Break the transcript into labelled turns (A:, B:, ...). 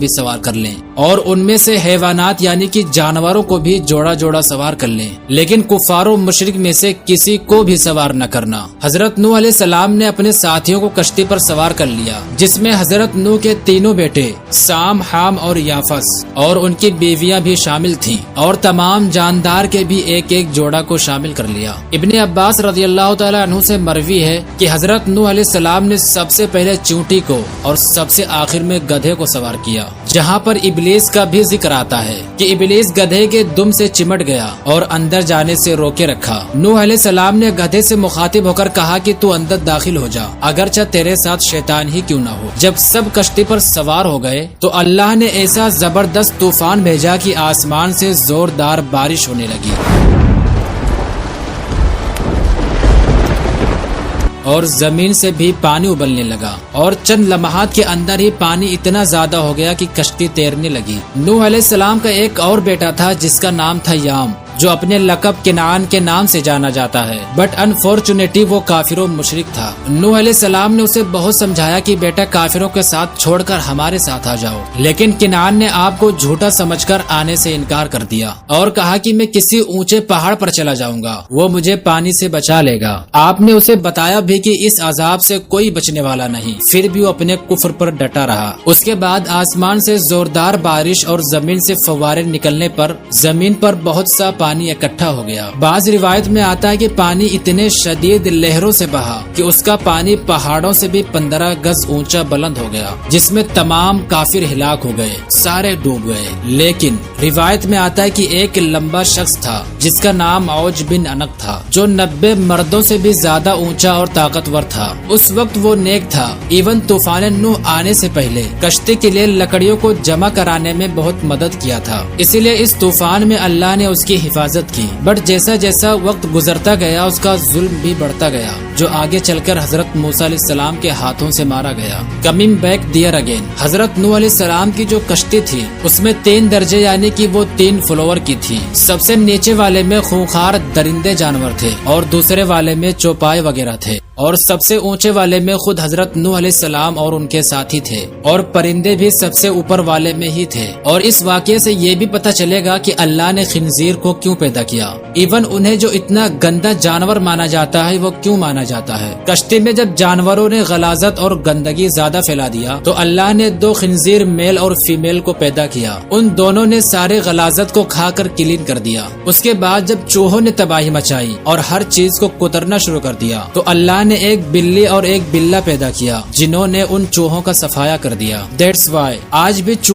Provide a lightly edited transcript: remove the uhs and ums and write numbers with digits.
A: بھی سوار کر لیں اور ان میں سے حیوانات یعنی کہ جانوروں کو بھی جوڑا جوڑا سوار کر لیں، لیکن کفار و مشرک میں سے کسی کو بھی سوار نہ کرنا۔ حضرت نوح علیہ السلام نے اپنے ساتھیوں کو کشتی پر سوار کر لیا، جس میں حضرت نوح کے تینوں بیٹے سام، حام اور یافس اور ان کی بیویاں بھی شامل تھیں، اور تمام جاندار کے بھی ایک ایک جوڑا کو شامل کر لیا۔ ابن عباس رضی اللہ تعالی عنہ سے مروی ہے کہ حضرت نوح علیہ السلام نے سب سے پہلے چونٹی کو اور سب سے آخر میں گدھے کو سوار کیا، جہاں پر ابلیس کا بھی ذکر آتا ہے کہ ابلیس گدھے کے دم سے چمٹ گیا اور اندر جانے سے روکے رکھا۔ نوح علیہ السلام نے گدھے سے مخاطب ہو کر کہا کہ تو اندر داخل ہو جا، اگرچہ تیرے ساتھ شیطان ہی کیوں نہ ہو۔ جب سب کشتی پر سوار ہو گئے تو اللہ نے ایسا زبردست طوفان بھیجا کہ آسمان سے زوردار بارش ہونے لگی اور زمین سے بھی پانی ابلنے لگا، اور چند لمحات کے اندر ہی پانی اتنا زیادہ ہو گیا کہ کشتی تیرنے لگی۔ نوح علیہ السلام کا ایک اور بیٹا تھا جس کا نام تھا یام، جو اپنے لقب کنعان کے نام سے جانا جاتا ہے، بٹ انفارچونیٹلی وہ کافر و مشرک تھا۔ نوح علیہ السلام نے اسے بہت سمجھایا کہ بیٹا کافروں کے ساتھ چھوڑ کر ہمارے ساتھ آ جاؤ، لیکن کنعان نے آپ کو جھوٹا سمجھ کر آنے سے انکار کر دیا اور کہا کہ میں کسی اونچے پہاڑ پر چلا جاؤں گا، وہ مجھے پانی سے بچا لے گا۔ آپ نے اسے بتایا بھی کہ اس عذاب سے کوئی بچنے والا نہیں، پھر بھی وہ اپنے کفر پر ڈٹا رہا۔ اس کے بعد آسمان سے زوردار بارش اور زمین سے فوارے نکلنے پر زمین پر بہت سا پانی اکٹھا ہو گیا۔ بعض روایت میں آتا ہے کہ پانی اتنے شدید لہروں سے بہا کہ اس کا پانی پہاڑوں سے بھی 15 گز اونچا بلند ہو گیا، جس میں تمام کافر ہلاک ہو گئے، سارے ڈوب گئے۔ لیکن روایت میں آتا ہے کہ ایک لمبا شخص تھا جس کا نام عوج بن انق تھا، جو 90 مردوں سے بھی زیادہ اونچا اور طاقتور تھا۔ اس وقت وہ نیک تھا، ایون طوفان نوح آنے سے پہلے کشتی کے لیے لکڑیوں کو جمع کرانے میں بہت مدد کیا تھا، اسی لیے اس طوفان میں اللہ نے اس کی حفاظت کی۔ بٹ جیسا جیسا وقت گزرتا گیا اس کا ظلم بھی بڑھتا گیا، جو آگے چل کر حضرت موسیٰ علیہ السلام کے ہاتھوں سے مارا گیا۔ کمنگ بیک دیئر اگین، حضرت نوح علیہ السلام کی جو کشتی تھی اس میں 3 درجے یعنی کہ وہ 3 فلور کی تھی۔ سب سے نیچے والے میں خونخوار درندے جانور تھے اور دوسرے والے میں چوپائے وغیرہ تھے، اور سب سے اونچے والے میں خود حضرت نوح علیہ السلام اور ان کے ساتھی تھے، اور پرندے بھی سب سے اوپر والے میں ہی تھے۔ اور اس واقعے سے یہ بھی پتہ چلے گا کہ اللہ نے خنزیر کو کیوں پیدا کیا، ایون انہیں جو اتنا گندا جانور مانا جاتا ہے وہ کیوں مانا جاتا ہے۔ کشتی میں جب جانوروں نے غلاظت اور گندگی زیادہ پھیلا دیا تو اللہ نے 2 خنزیر میل اور فیمیل کو پیدا کیا، ان دونوں نے سارے غلاظت کو کھا کر کلین کر دیا۔ اس کے بعد جب چوہوں نے تباہی مچائی اور ہر چیز کو کترنا شروع کر دیا تو اللہ نے ایک بلی اور ایک بلہ پیدا کیا جنہوں نے ان چوہوں کا صفایا کر دیا۔ دیٹس وائی آج بھی